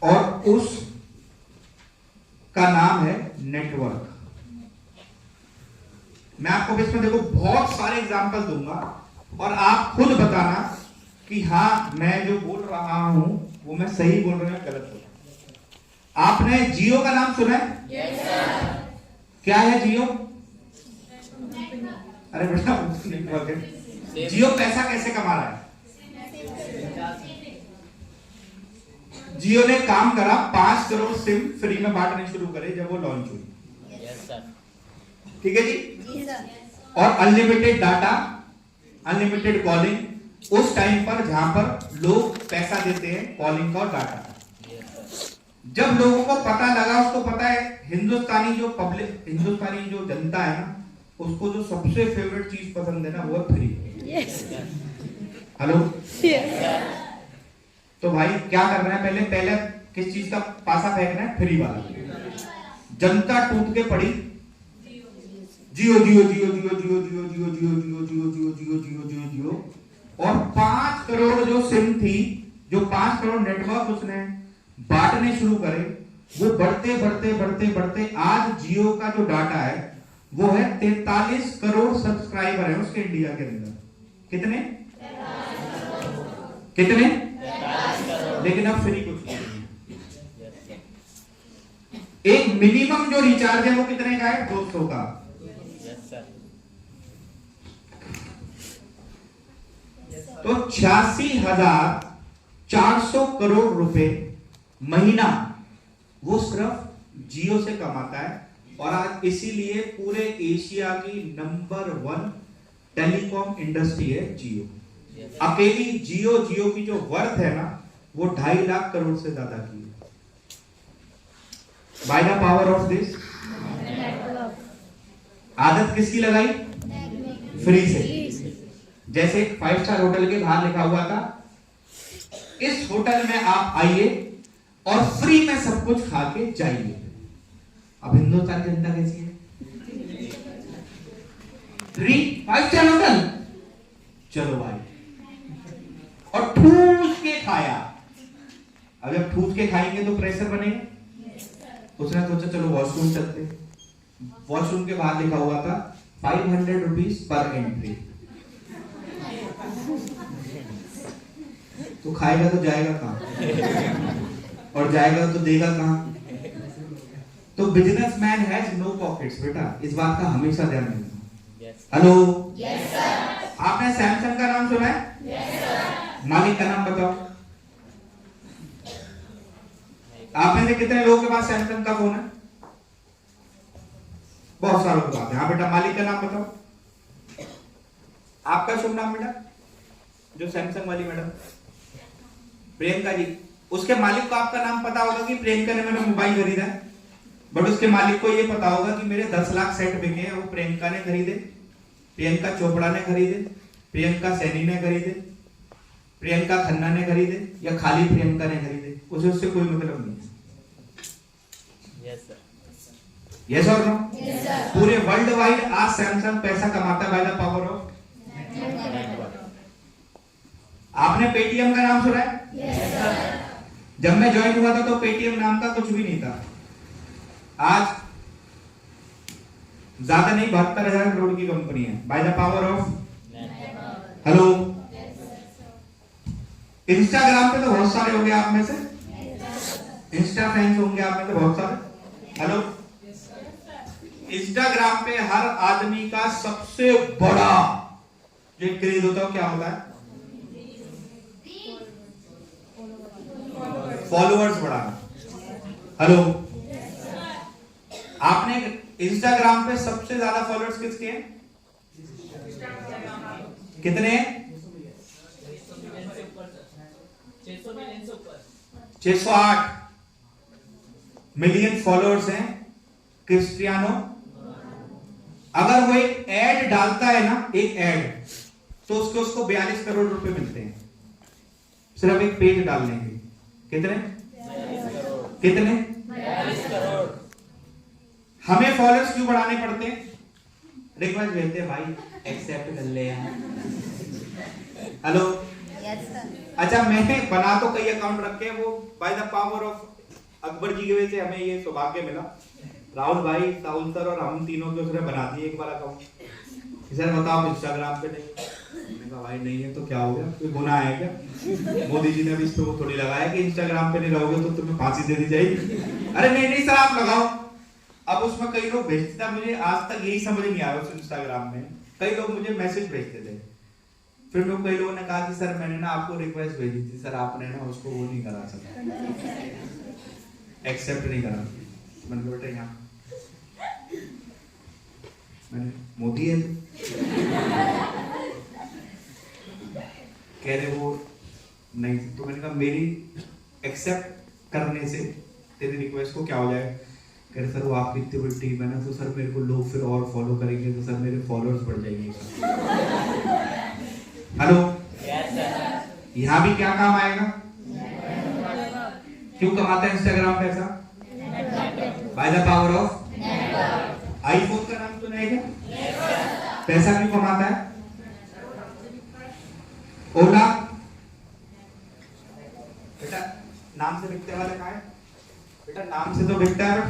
और उस का नाम है नेटवर्क। मैं आपको इसमें देखो बहुत सारे एग्जांपल दूंगा और आप खुद बताना कि हाँ मैं जो बोल रहा हूं वो मैं सही बोल रहा हूं या गलत बोल रहा हूं। आपने जियो का नाम सुना है? Yes sir. क्या है जियो? अरे बेटा नेटवर्क है। जियो पैसा कैसे कमा रहा है? जियो ने काम करा 5 करोड़ सिम फ्री में बांटने शुरू करे जब वो लॉन्च हुई। Yes sir. ठीक है जी। और अनलिमिटेड डाटा, अनलिमिटेड कॉलिंग उस टाइम पर जहां पर लोग पैसा देते हैं कॉलिंग का और डाटा का। जब लोगों को पता लगा, उसको पता है हिंदुस्तानी जो जनता है ना, उसको जो सबसे फेवरेट चीज पसंद है ना वो है फ्री। हेलो। तो भाई क्या करना है? पहले किस चीज का पासा फेंकना है? फ्री वाला। जनता टूट के पड़ी जियो जियो जियो जियो जियो जियो जियो जियो जियो जियो जियो जियो जियो जियो जियो और 5 करोड़ जो सिम थी, जो 5 करोड़ नेटवर्क उसने बांटने शुरू करे, वो बढ़ते बढ़ते बढ़ते बढ़ते आज जियो का जो डाटा है वो है 43 करोड़ सब्सक्राइबर है उसके इंडिया के अंदर। कितने? कितने? लेकिन अब फ्री कुछ नहीं। एक मिनिमम जो रिचार्ज है वो कितने का है? 200 का। तो 86,400 करोड़ रुपए महीना वो सिर्फ जियो से कमाता है। और आज इसीलिए पूरे एशिया की नंबर 1 टेलीकॉम इंडस्ट्री है जियो। अकेली जियो की जो वर्थ है ना वो 2.5 लाख करोड़ से ज्यादा की है। Bye the power of this. आदत किसकी लगाई? फ्री से। जैसे 5 स्टार होटल के बाहर लिखा हुआ था, इस होटल में आप आइए और फ्री में सब कुछ खा के जाइए। अब हिंदुस्तान की जनता कैसी है? फ्री 5 स्टार होटल, चलो भाई, और ठूस के खाया। अब जब ठूस के खाएंगे तो प्रेशर बनेगा। उसने सोचा चलो वॉशरूम चलते। वॉशरूम के बाहर लिखा हुआ था 500 रुपीज पर एंट्री। तो खाएगा तो जाएगा कहां? और जाएगा तो देगा कहां? तो बिजनेसमैन हैज नो पॉकेट्स बेटा, इस बात का हमेशा ध्यान रखना। हेलो। Yes sir. आपने सैमसंग का नाम सुना है? Yes sir. मालिक का नाम बताओ। आप में से कितने लोगों के पास सैमसंग का फोन है? बहुत सारे लोग आते हैं। हाँ बेटा, मालिक का नाम बताओ। आपका शुभ नाम बेटा? जो सैमसंग वाली मैडम प्रियंका जी, उसके मालिक को आपका नाम पता होगा कि प्रियंका ने मैंने मोबाइल खरीदा है, बट उसके मालिक को यह पता होगा कि मेरे 10 लाख सेट बिके हैं, वो प्रियंका ने खरीदे, प्रियंका चोपड़ा ने खरीदे, प्रियंका सैनी ने खरीदे, प्रियंका खन्ना ने खरीदे, या खाली प्रियंका ने खरीदे। उसे उससे कोई मतलब नहीं है। Yes sir. यस और नो? Yes sir. पूरे वर्ल्ड वाइड आज सैमसंग पैसा कमाता है बाय द पावर ऑफ। आपने पेटीएम का नाम सुना है? Yes sir. जब मैं ज्वाइन हुआ था तो पेटीएम नाम का कुछ भी नहीं था। आज ज्यादा नहीं 72,000 करोड़ की कंपनी है bye the power of. Hello. Instagram पे तो बहुत सारे होंगे आप में से, इंस्टा फैंस होंगे आप में तो बहुत सारे। हेलो। इंस्टाग्राम पे हर आदमी का सबसे बड़ा जो क्रेज होता है क्या होता है? फॉलोअर्स बढ़ाना। हेलो। आपने इंस्टाग्राम पे सबसे ज्यादा फॉलोअर्स किसके हैं? कितने हैं? 608 मिलियन फॉलोअर्स हैं क्रिस्टियानो। अगर वो एक एड डालता है ना, एक एड, तो उसको 42 करोड़ रुपए मिलते हैं सिर्फ एक पेज डालने के। कितने? 42 करोड़। हमें फॉलोअर्स क्यों बढ़ाने पड़ते हैं? रिक्वेस्ट भेजते हैं भाई एक्सेप्ट कर ले यार। हेलो। Yes sir. अच्छा, मैंने बना तो कई अकाउंट रखे हैं, वो by the power of Akbar ji की वजह से हमें ये सौभाग्य मिला। राहुल भाई, साहुल सर और हम तीनों के उसने बना दिए एक बार अकाउंट। सर बताओ आप इंस्टाग्राम पे नहीं? मैंने कहा भाई नहीं है तो क्या हो गया, कोई गुनाह है क्या? मोदी जी ने भी इस पे वो थोड़ी लगाया कि इंस्टाग्राम पे नहीं रहोगे तो तुम्हें फांसी दे दी जाएगी। अरे नहीं नहीं सर आप लगाओ। अब उसमें कई लोग भेजते थे, मुझे आज तक यही समझ नहीं आया उस इंस्टाग्राम में, कई लोग मुझे मैसेज भेजते थे। फिर लोग कई लोगों ने कहा कि सर मैंने ना आपको रिक्वेस्ट भेजी थी सर, आपने ना उसको वो नहीं करा सकता, एक्सेप्ट नहीं करा। मैंने कहा बेटा यहाँ मैंने मोदी है कह रहे वो नहीं, तो मैंने कहा मेरी एक्सेप्ट करने से तेरी रिक्वेस्ट को क्या हो जाएगा? कह रहे सर वो आपकी इतनी बड़ी टीम है ना, तो सर मेरे को लोग फिर और फॉलो करेंगे तो सर मेरे फॉलोअर्स बढ़ जाएंगे। हेलो, यहाँ भी क्या काम आएगा? क्यों कमाता है इंस्टाग्राम पैसा? Bye the power of iPhone का नाम सुना है क्या? पैसा क्यों कमाता है? ओला बेटा नाम से बिकने वाला कहाँ है? बेटा नाम से तो बिकता है,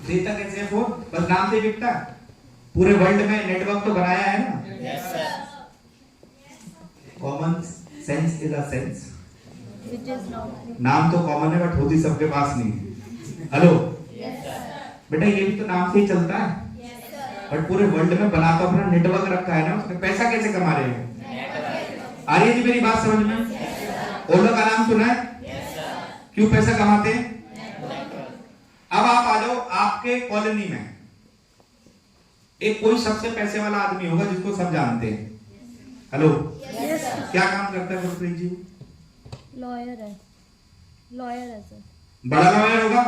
देता कैसे है फोन? बस नाम से बिकता है। पूरे वर्ल्ड में नेटवर्क तो बनाया है ना। Common sense is a sense, नाम तो कॉमन है बट होती सबके पास नहीं है। हेलो बेटा ये भी तो नाम से ही चलता है, बट पूरे वर्ल्ड में बना तो अपना नेटवर्क रखा है ना, उसमें पैसा कैसे कमा रहे हैं? आ रही है जी मेरी बात समझ में? ओला का नाम सुना है? क्यों पैसा कमाते हैं? अब आप आ जाओ, आपके कॉलोनी में एक कोई सबसे पैसे वाला आदमी होगा जिसको सब जानते हैं। हेलो क्या काम करता है गुरप्रीत जी? लॉयर है सर। बड़ा लॉयर होगा?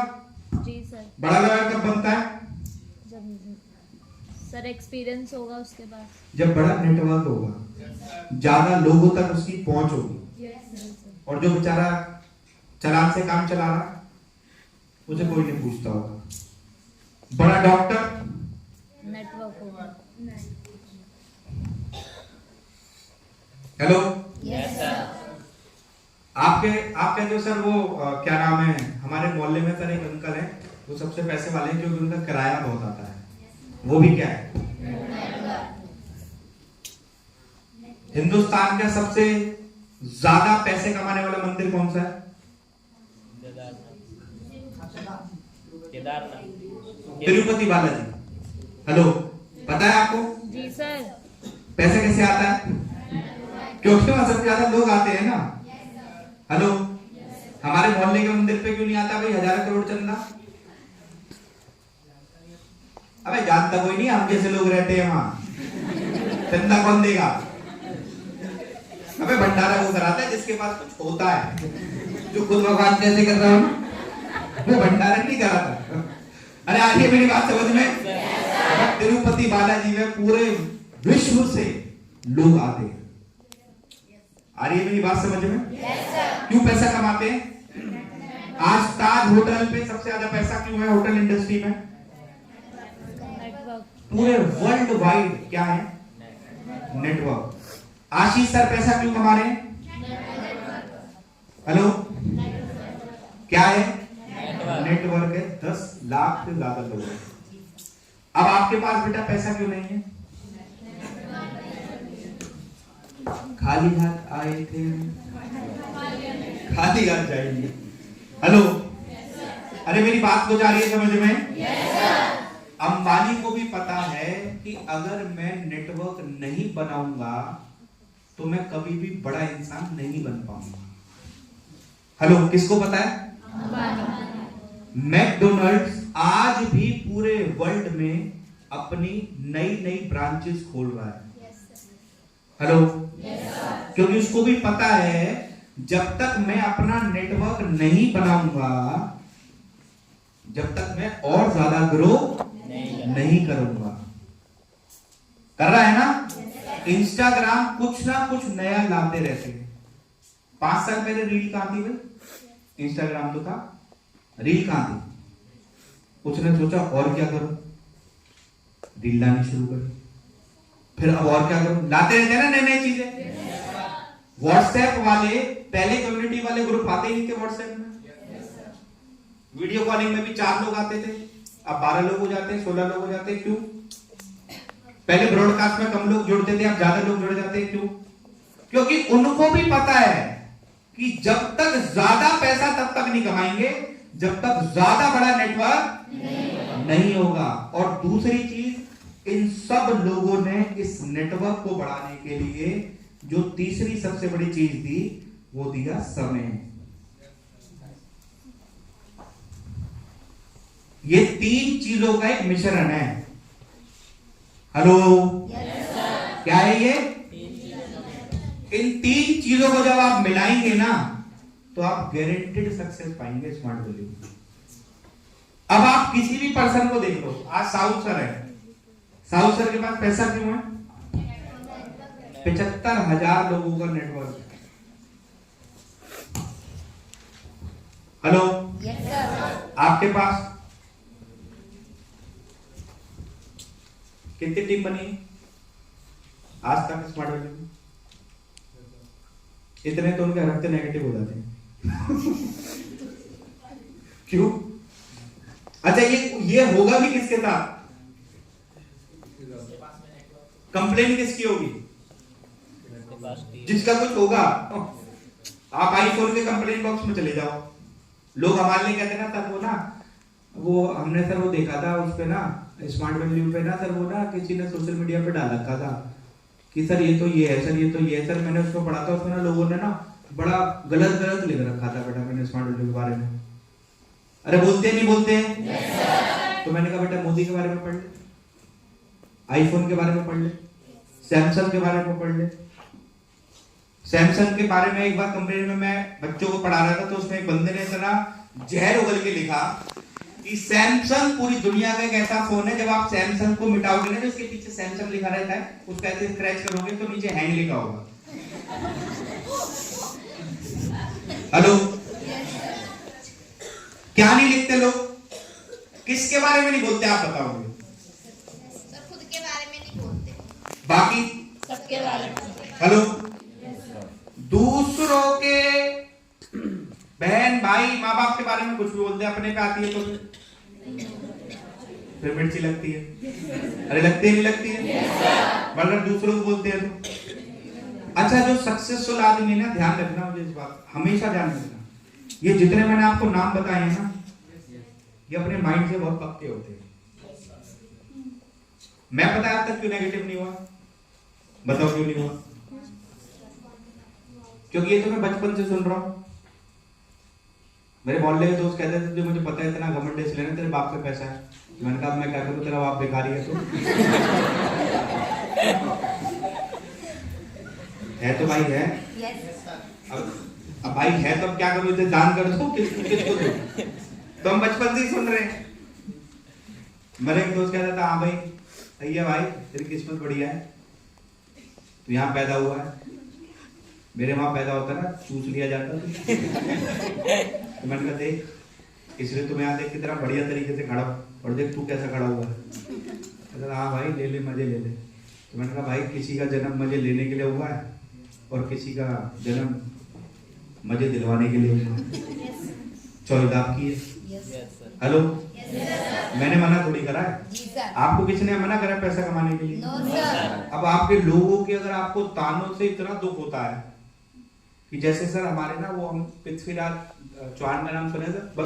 जी सर। बड़ा लॉयर कब बनता है? जब सर एक्सपीरियंस होगा उसके बाद। जब बड़ा नेटवर्क होगा, ज्यादा लोगों तक उसकी पहुंच होगी, और जो बेचारा चालान से काम चला रहा उसे कोई नहीं पूछता होगा। बड़ा डॉक्टर, नेटवर्क होगा। Hello yes sir. आपके जो सर वो क्या नाम है, हमारे मोहल्ले में सर एक अंकल है, वो सबसे पैसे वाले हैं क्योंकि उनका किराया बहुत आता है। वो भी क्या है? हिंदुस्तान का सबसे ज्यादा पैसे कमाने वाला मंदिर कौन सा है? तिरुपति बालाजी। हेलो पता है आपको? जी सर। पैसा कैसे आता है? क्योंकि वहां सबसे ज्यादा लोग आते हैं ना। हेलो हमारे मोहल्ले के मंदिर पे क्यों नहीं आता भाई 1000 करोड़ चंदा? अबे जानता कोई नहीं, हम जैसे लोग रहते हैं वहां, चंदा कौन देगा? अबे भंडारा वो कराता है जिसके पास कुछ होता है, जो खुद भगवान कैसे कर रहा हूं वो भंडारा नहीं कराता। अरे आ रही है मेरी बात समझ में? तिरुपति बालाजी में पूरे विश्व से लोग आते हैं। आ रही है मेरी बात समझ में? क्यों पैसा कमाते हैं? आज ताज होटल पे सबसे ज्यादा पैसा क्यों है होटल इंडस्ट्री में? पूरे वर्ल्ड वाइड क्या है? नेटवर्क। आशीष सर पैसा क्यों कमा रहे हैं? हेलो क्या है? नेटवर्क है। 10 लाख से ज्यादा लोग हैं। अब आपके पास बेटा पैसा क्यों नहीं है? खाली हाथ आए थे, खाली हाथ जाएंगे। हेलो अरे मेरी बात को जा रही है समझ में? अंबानी को भी पता है कि अगर मैं नेटवर्क नहीं बनाऊंगा तो मैं कभी भी बड़ा इंसान नहीं बन पाऊंगा। हेलो किसको पता है? मैकडोनल्ड्स आज भी पूरे वर्ल्ड में अपनी नई नई ब्रांचेस खोल रहा है। हेलो क्योंकि उसको भी पता है जब तक मैं अपना नेटवर्क नहीं बनाऊंगा, जब तक मैं और ज्यादा ग्रो नहीं करूंगा। कर रहा है ना? इंस्टाग्राम कुछ ना कुछ नया लाते रहते हैं। 5 साल पहले रील कहां थी भाई? इंस्टाग्राम तो था, रील कहां थी? उसने सोचा और क्या करूं, रील लानी शुरू करी। फिर अब और क्या करूं, लाते रहते हैं ना नई नई चीजें। व्हाट्सएप वाले पहले कम्युनिटी वाले ग्रुप आते ही नहीं थे व्हाट्सएप में। वीडियो कॉलिंग में भी 4 लोग आते थे, अब 12 लोग हो जाते हैं, 16 लोग हो जाते हैं। क्यों? पहले ब्रॉडकास्ट में कम लोग जुड़ते थे, अब ज्यादा लोग जुड़ जाते हैं। क्यों? क्योंकि उनको भी पता है कि जब तक ज्यादा पैसा तब तक नहीं कमाएंगे जब तक ज्यादा बड़ा नेटवर्क नहीं होगा। और दूसरी चीज, इन सब लोगों ने इस नेटवर्क को बढ़ाने के लिए जो तीसरी सबसे बड़ी चीज दी वो दिया समय। ये 3 चीजों का एक मिश्रण है। हेलो, क्या है ये? इन 3 चीजों को जब आप मिलाएंगे ना तो आप गारंटेड सक्सेस पाएंगे स्मार्ट वैल्यू। अब आप किसी भी पर्सन को देख लो, आज साउथ सर है, साउथ सर के पास पैसा क्यों है? 75,000 लोगों का नेटवर्क है। हेलो, आपके पास कितनी टीम बनी आज तक स्मार्ट वैल्यू में? इतने तो उनके हफ्ते नेगेटिव हो जाते हैं। क्यों? अच्छा, ये होगा भी किसके साथ? कंप्लेन किसकी होगी? जिसका कुछ होगा। आप आईफोन के कंप्लेन बॉक्स में चले जाओ, लोग हमारे लिए कहते हैं ना सर वो हमने सर वो देखा था उस पे ना स्मार्ट वैल्यू पे ना सर वो ना किसी ने सोशल मीडिया पे डाल रखा था कि सर ये तो ये है, सर ये तो ये है। सर मैंने उसको पढ़ा था, उसमें ना लोगों ने ना बड़ा गलत लिख रखा था बेटा मैंने स्मार्ट वैल्यू के बारे में। अरे बोलते नहीं बोलते हैं? तो मैंने कहा बेटा मोदी के बारे में पढ़ ले, आईफोन के बारे में पढ़ ले, सैमसंग के बारे में पढ़ ले। सैमसंग के बारे में एक बार कंप्लेन में मैं बच्चों को पढ़ा रहा था तो उसमें एक बंदे ने इतना जहर उगल के लिखा कि सैमसंग पूरी दुनिया का एक ऐसा फोन है, जब आप सैमसंग को मिटाओगे ना, जो उसके पीछे सैमसंग लिखा रहता है, उसका ऐसे स्क्रैच करोगे तो नीचे हैंग लिखा होगा। हेलो, क्या नहीं लिखते लोग? किसके बारे में नहीं बोलते आप बताओगे? सर खुद के बारे में नहीं बोलते, बाकी सबके बारे में। हेलो, दूसरों के बहन भाई माँ बाप के बारे में कुछ भी बोलते हैं, अपने पे आती है तो फिर मिर्ची लगती है। अरे लगती है नहीं लगती है? मतलब दूसरों को बोलते हैं तो। अच्छा, जो सक्सेसफुल आदमी ना, ध्यान रखना मुझे इस बात, हमेशा ध्यान रखना, ये जितने मैंने आपको नाम बताए हैं ना, ये अपने माइंड से बहुत पक्के होते हैं। मैं पता है आज तक क्यों नेगेटिव नहीं हुआ? बताओ क्यों नहीं हुआ? क्योंकि ये तो मैं बचपन से सुन रहा हूं। मेरे मोहल्ले के दोस्त कहते थे जो मुझे पता है इतना घमंड इसलिए ना तेरे बाप का पैसा है। मैंने कहा मैं क्या करूं, तेरा बाप बेकारी है तो भाई है। अब भाई है तो अब क्या करूं, इसे दान कर दो किसको दो? तो हम बचपन से ही सुन रहे हैं। मेरा एक दोस्त कहता था हाँ भाई सही है भाई, तेरी किस्मत बढ़िया है, तू यहाँ पैदा हुआ है। मेरे वहां पैदा होता ना चूस लिया जाता तो मैंने कहा देख, इसलिए तुम्हें यहाँ देख कितना बढ़िया तरीके से खड़ा, और देख तू कैसा खड़ा हुआ है। कहता हाँ भाई ले ले मजे ले ले। तो मैंने कहा भाई किसी का जन्म मजे लेने के लिए हुआ है और किसी का जन्म मजे दिलवाने के लिए हुआ है। चॉइस आपकी है। हेलो, मैंने मना थोड़ी करा है, आपको किसी ने मना करा पैसा कमाने के लिए? अब आपके लोगों के अगर आपको तानों से इतना दुख होता है कि जैसे सर हमारे ना वो हम पृथ्वीराज चौहान का नाम सुने सर?